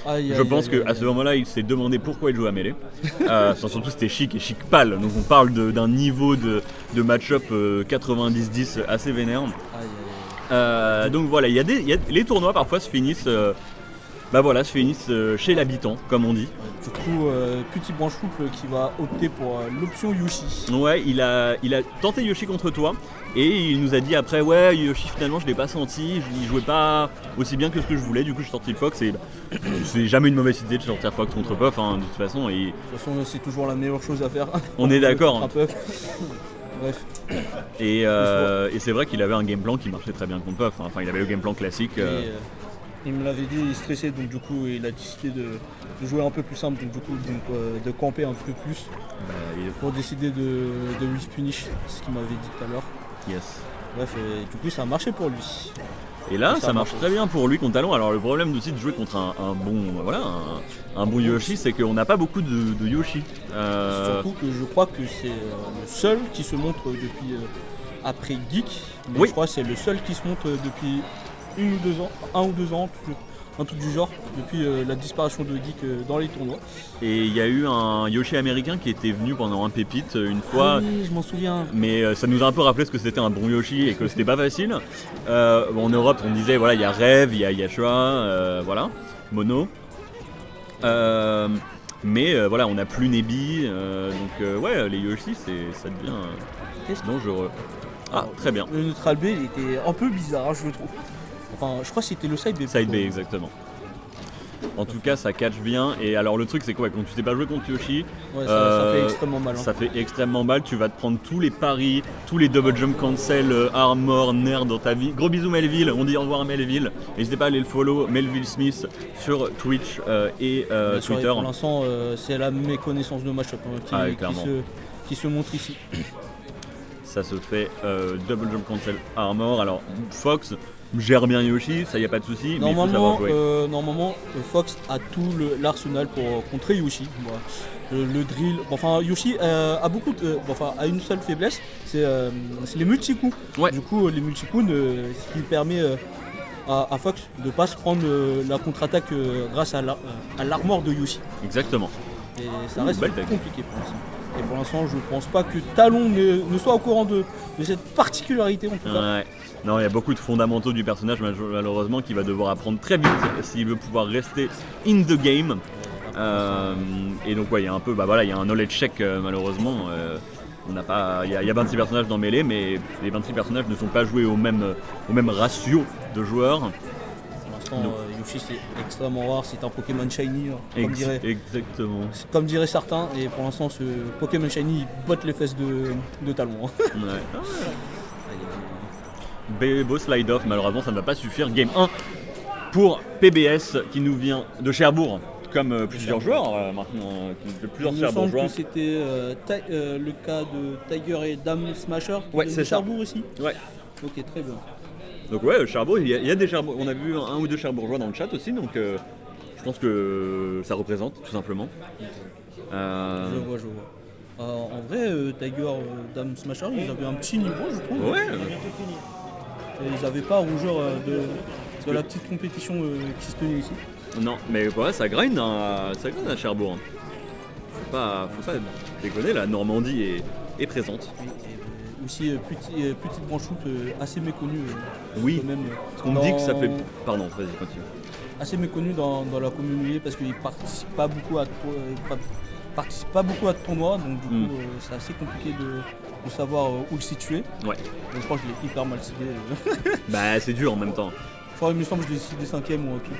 Je pense qu'à ce moment-là, il s'est demandé pourquoi il jouait à mêlée. Surtout, c'était Chic et Chic pâle. Donc, on parle d'un niveau de match-up 90-10 assez vénère. Donc, voilà, les tournois parfois se finissent. Chez l'habitant, comme on dit. Du coup, petit branche-couple qui va opter pour l'option Yoshi. Ouais, il a tenté Yoshi contre toi et il nous a dit après, ouais, Yoshi finalement je l'ai pas senti, il jouait pas aussi bien que ce que je voulais, du coup je suis sorti le Fox et c'est jamais une mauvaise idée de sortir Fox contre Puff, hein, de toute façon. De toute façon, c'est toujours la meilleure chose à faire. On est d'accord. Bref. Et c'est vrai qu'il avait un game plan qui marchait très bien contre Puff, hein. Enfin il avait le game plan classique. Il me l'avait dit, il stressait, donc du coup il a décidé de jouer un peu plus simple, donc du coup de camper un peu plus pour décider de whiff punish, ce qu'il m'avait dit tout à l'heure. Yes. Bref, du coup ça a marché pour lui. Et là ça marche très bien pour lui contre Talon. Alors le problème aussi de jouer contre un bon Yoshi, c'est qu'on n'a pas beaucoup de Yoshi. Surtout que je crois que c'est le seul qui se montre depuis après Geek, mais oui. Je crois que c'est le seul qui se montre depuis 1 ou 2 ans, un truc du genre, depuis la disparition de Geek dans les tournois. Et il y a eu un Yoshi américain qui était venu pendant un pépite une fois. Oui, je m'en souviens. Mais ça nous a un peu rappelé ce que c'était un bon Yoshi et que c'était pas facile. En Europe, on disait, voilà, il y a Rêve, il y a Yashua, voilà, Mono. Voilà, on n'a plus Nebi, donc les Yoshi, ça devient dangereux. Ah, très bien. Le neutral B, il était un peu bizarre, je le trouve. Enfin, je crois que c'était le side B. Side B, exactement. En tout cas, ça catch bien. Et alors, le truc, c'est quoi? Quand tu sais pas jouer contre Yoshi, ça fait extrêmement mal. Hein. Ça fait extrêmement mal. Tu vas te prendre tous les paris, tous les double jump cancel, armor, nerd dans ta vie. Gros bisous, Melville. On dit au revoir à Melville. N'hésitez pas à aller le follow, Melville Smith, sur Twitch et Twitter. Pour l'instant, c'est la méconnaissance de match-up qui se montre ici. Ça se fait double jump cancel armor. Alors, Fox gère bien Yoshi, ça y a pas de souci, mais il faut savoir jouer. Normalement, Fox a tout l'arsenal pour contrer Yoshi. Le drill, Yoshi a une seule faiblesse, c'est les multi-coups. Ouais. Du coup, les multi-coups, ce qui permet à Fox de ne pas se prendre la contre-attaque grâce à l'armor de Yoshi. Exactement. Et ça reste compliqué pour l'instant. Et pour l'instant, je pense pas que Talon ne soit au courant de cette particularité en tout cas. Ouais. Non, il y a beaucoup de fondamentaux du personnage malheureusement qu'il va devoir apprendre très vite s'il veut pouvoir rester in the game. Et donc il y a un peu, il y a un knowledge check malheureusement. Il y a 26 personnages dans Melee, mais les 26 personnages ne sont pas joués au même ratio de joueurs. Pour l'instant, Yoshi c'est extrêmement rare, c'est un Pokémon Shiny, exactement. Comme diraient certains, et pour l'instant ce Pokémon Shiny il botte les fesses de Talon. Ouais. Beau slide off, malheureusement ça ne va pas suffire. Game 1 pour PBS qui nous vient de Cherbourg, comme plusieurs joueurs maintenant, de plusieurs Cherbourg joueurs. Il me semble que c'était le cas de Tiger et Dame Smasher c'est de Cherbourg aussi. Ouais. Ok, très bien. Donc Cherbourg, il y a des Cherbourg, on a vu un ou deux Cherbourgeois dans le chat aussi, donc je pense que ça représente tout simplement. Je vois. En vrai, Tiger, Dame Smasher, ils avaient un petit niveau, je trouve. Ouais. Et ils n'avaient pas à rougir de la petite compétition qui se tenait ici. Non, mais ça grind à Cherbourg. Faut pas déconner, la Normandie est présente. Et aussi petite branche-route assez méconnue. Oui, parce qu'on dit que ça fait... Pardon, vas-y, continue. Assez méconnue dans la communauté parce qu'ils ne participent pas beaucoup à de tournois, donc du coup c'est assez compliqué de savoir où le situer. Ouais. Donc, je crois que je l'ai hyper mal sidé. C'est dur en même temps. Je crois, il me semble que je l'ai sidé 5ème ou un truc,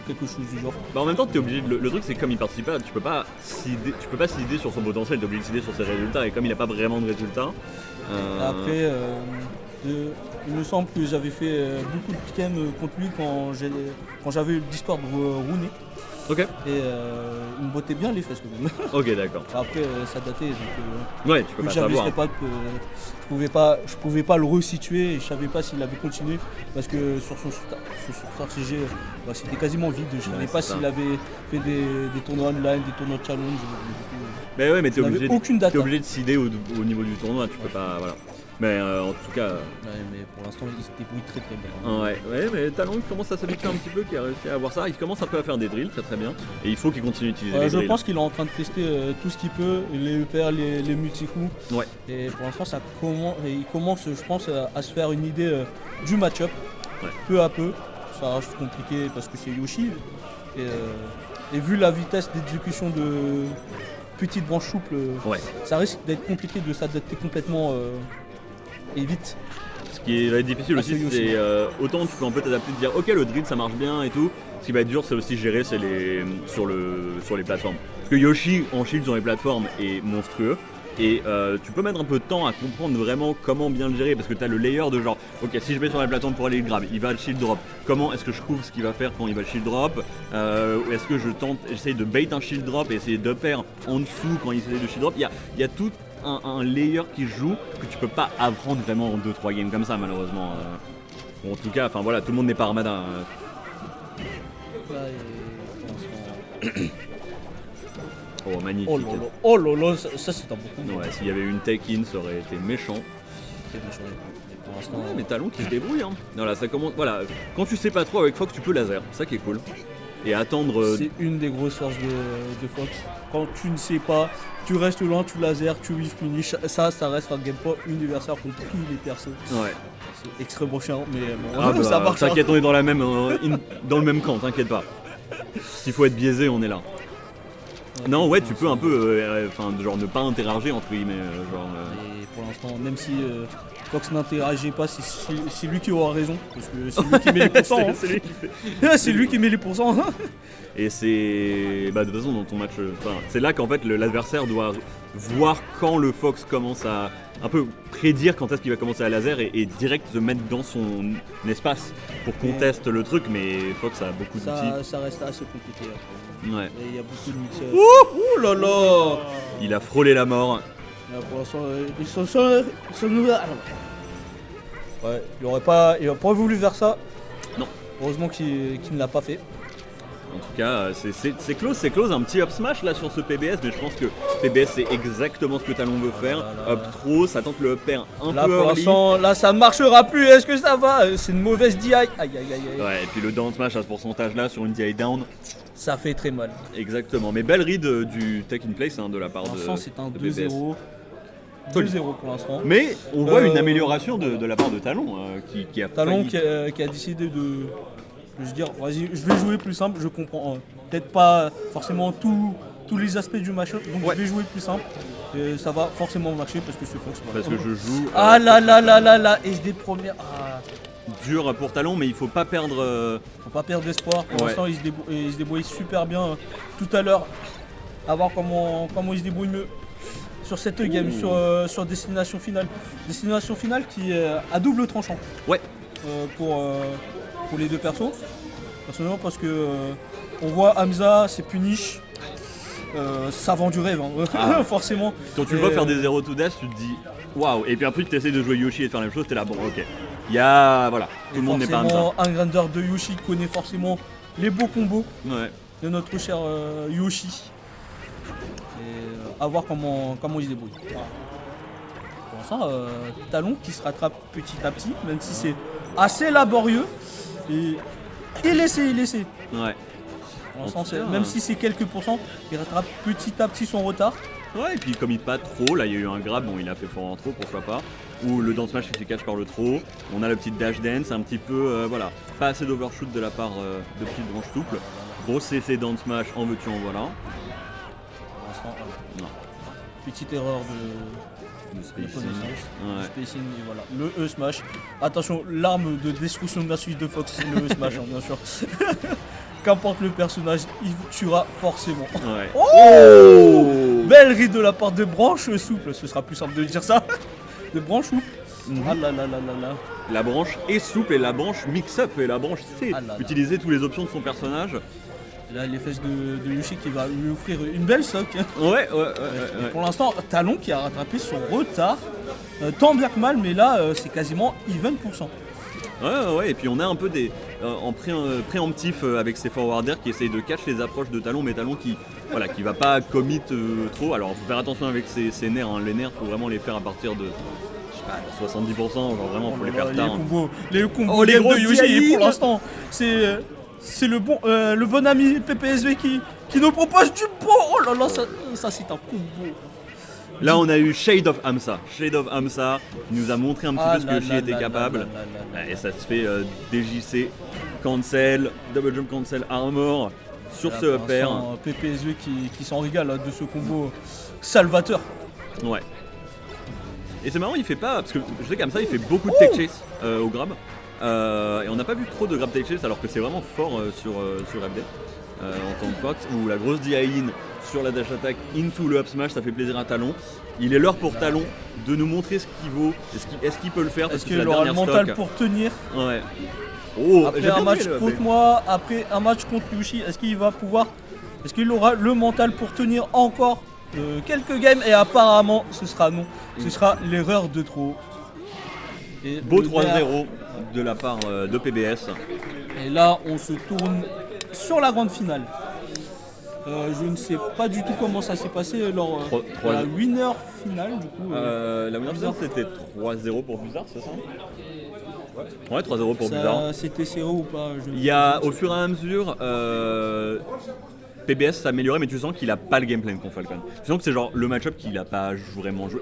quelque chose du genre. En même temps, t'es obligé le truc c'est que comme il participe pas, tu peux pas sider sur son potentiel, t'es obligé de sider sur ses résultats, et comme il n'a pas vraiment de résultats. Après, il me semble que j'avais fait beaucoup de pick'em contre lui quand j'avais eu le Discord Rooney. Ok. Et il me bottait bien les fesses quand même. Ok, d'accord. Après ça datait, donc ouais, tu peux pas savoir. Je pouvais pas le resituer et je savais pas s'il avait continué parce que sur son stratégie c'était quasiment vide. Je savais pas s'il avait fait des tournois online, des tournois challenge. Mais t'es obligé aucune data. T'es obligé de seeder au niveau du tournoi, tu peux pas. Voilà. Mais en tout cas. Ouais, mais pour l'instant, il se débrouille très très bien. Ouais, mais Talon il commence à s'habituer un petit peu, qui a réussi à avoir ça. Il commence un peu à faire des drills, très très bien. Et il faut qu'il continue d'utiliser les Je drills. pense qu'il est en train de tester tout ce qu'il peut, les EPR, les multi-coups. Ouais. Et pour l'instant, il commence, je pense, à se faire une idée du match-up, peu à peu. Ça reste compliqué parce que c'est Yoshi. Et vu la vitesse d'exécution de petite branche souple, ça risque d'être compliqué de s'adapter complètement et vite. Ce qui va être difficile aussi, c'est autant tu peux un peu t'adapter, de dire ok le drill ça marche bien et tout. Ce qui va être dur, c'est aussi gérer sur les plateformes. Parce que Yoshi en shield sur les plateformes est monstrueux. Et tu peux mettre un peu de temps à comprendre vraiment comment bien le gérer parce que tu as le layer de genre ok si je vais sur la plateforme pour aller le grab, il va le shield drop, comment est-ce que je couvre ce qu'il va faire quand il va le shield drop, est-ce que j'essaye de bait un shield drop et essayer de pair en dessous quand il essaye de shield drop, il y a tout un layer qui joue que tu peux pas apprendre vraiment en 2-3 games comme ça malheureusement. Bon, en tout cas enfin voilà, tout le monde n'est pas Armada. Oh magnifique. Oh lolo, ça c'est un beaucoup. Ouais, s'il y avait eu une take-in, ça aurait été méchant. Pour l'instant, mais Talon qui se débrouille. Hein. Voilà, ça commence. Voilà, quand tu sais pas trop avec Fox, tu peux laser, c'est ça qui est cool. Et attendre. C'est une des grosses forces de Fox. Quand tu ne sais pas, tu restes loin, tu laser, tu whiff finish. Ça reste un gameplay universel contre tous les persos. Ouais. C'est extrêmement chiant, mais bon, ça marche. T'inquiète, on est dans la même, dans le même camp, t'inquiète pas. S'il faut être biaisé, on est là. Non, ouais, tu peux un peu, genre ne pas interagir entre guillemets. Et pour l'instant, même si Fox n'interagit pas, c'est lui qui aura raison, parce que c'est lui qui met les pourcents. C'est lui qui fait. C'est lui qui met les pourcents. Et c'est, de toute façon, dans ton match, c'est là qu'en fait l'adversaire doit voir quand le Fox commence à un peu prédire quand est-ce qu'il va commencer à laser et direct se mettre dans son espace pour contester le truc, mais Fox a beaucoup d'outils. Ça reste assez compliqué. Ouais. Et il y a beaucoup de mixeurs. Ouh là là. Il a frôlé la mort. Là, pour l'instant, ils sont nouveaux. Ouais, il aurait pas voulu faire ça. Non. Heureusement qu'il ne l'a pas fait. En tout cas, c'est close, un petit up smash là sur ce PBS, mais je pense que PBS c'est exactement ce que Talon veut faire. Up trop, ça tente le up air un peu pour early. Là ça ne marchera plus, est-ce que ça va? C'est une mauvaise DI. Aïe. Ouais, et puis le down smash à ce pourcentage là sur une DI down. Ça fait très mal. Exactement, mais belle read du take in place de la part de. Pour l'instant c'est un 2-0. 2-0 pour l'instant. Mais on voit une amélioration de la part de Talon qui a Talon qui a décidé de. Je veux dire, vas-y, je vais jouer plus simple, je comprends. Peut-être pas forcément tous les aspects du match-up, donc je vais jouer plus simple. Et ça va forcément marcher parce que c'est Fox. Parce que je joue. Ah là, SD première. Dur pour Talon, mais il faut pas perdre. Faut pas perdre d'espoir. Pour l'instant, il se débrouille super bien. Tout à l'heure, à voir comment il se débrouille mieux sur cette game, sur Destination Finale. Destination Finale qui est à double tranchant. Ouais. Pour les deux persos, personnellement, parce que on voit Hamza, c'est punish, ça vend du rêve, forcément. Quand tu le vois faire des 0 to death, tu te dis waouh, et puis après tu essaies de jouer Yoshi et de faire la même chose, t'es là, bon, ok. Il y a, voilà, tout le monde n'est pas Hamza. Un grinder de Yoshi connaît forcément les beaux combos de notre cher Yoshi. Et à voir comment il se débrouille. Pour l'instant, Talon qui se rattrape petit à petit, même si c'est assez laborieux. Et il essaie. Ouais. Même si c'est quelques pourcents, il rattrape petit à petit son retard. Ouais, et puis comme il pas trop, là il y a eu un grab, bon il a fait fort en trop, pourquoi pas. Ou le down smash qui fait catch par le trop. On a le petit dash dance, un petit peu, voilà. Pas assez d'overshoot de la part de petite branche souple. Gros CC down smash, en veux-tu en voilà. Pour l'instant, non. Petite erreur de spacing, et voilà. Le E-Smash. Attention, l'arme de destruction de la suite de Fox, c'est le E-Smash, bien sûr. Qu'importe le personnage, il tuera forcément. Ouais. Oh, belle ride de la part de branche souple, ce sera plus simple de dire ça. De branche souple. Ah là. La branche est souple et la branche mix-up et la branche sait utiliser toutes les options de son personnage. Là, les fesses de Yoshi qui va lui offrir une belle sock. Ouais. Pour l'instant, Talon qui a rattrapé son retard, tant bien que mal, mais là, c'est quasiment even %. Ouais, et puis on a un peu des en préemptif avec ses forwarders qui essayent de catch les approches de Talon, mais Talon qui va pas commit trop. Alors, faut faire attention avec ses nerfs. Les nerfs, faut vraiment les faire à partir de je sais pas, 70%, genre vraiment, faut les faire Les tard. combos, les Oh, les game de grosses Yoshi, dialyses. pour l'instant, c'est le bon ami PPSV qui nous propose du bon. Oh là là, ça c'est un combo. Là, on a eu Shade of Hamsa. Shade of Hamsa nous a montré un petit peu ce que Yoshi était capable. Et ça se fait DJC, cancel, double jump cancel armor sur ce upper. PPSV qui s'en régale de ce combo salvateur. Ouais. Et c'est marrant, il fait pas, parce que je sais qu'Hamsa il fait beaucoup de tech chase au grab. Et on n'a pas vu trop de grab tech chase alors que c'est vraiment fort sur FD. En tant que Fox, ou la grosse DI-in sur la dash attack into le up smash, ça fait plaisir à Talon. Il est l'heure pour Talon de nous montrer ce qu'il vaut, est-ce qu'il peut le faire, parce Est-ce que c'est qu'il la aura le dernière mental stock. pour tenir Ouais. Oh, après j'ai un bien match aimé le contre AP. moi, après un match contre Yoshi, est-ce qu'il va pouvoir, est-ce qu'il aura le mental pour tenir encore quelques games? Et apparemment ce sera non, ce sera l'erreur de trop. Et Beau le 3-0 de la part de PBS. Et là, on se tourne sur la grande finale. Je ne sais pas du tout comment ça s'est passé lors de la winner finale du coup. La winner finale c'était 3-0 pour Blizzard, c'est ça? Ouais, 3-0 pour Blizzard. C'était serré ou pas? Il y a au fur et à mesure PBS s'est amélioré, mais tu sens qu'il a pas le gameplay contre Falcon. Tu sens que c'est genre le match-up qu'il a pas vraiment joué.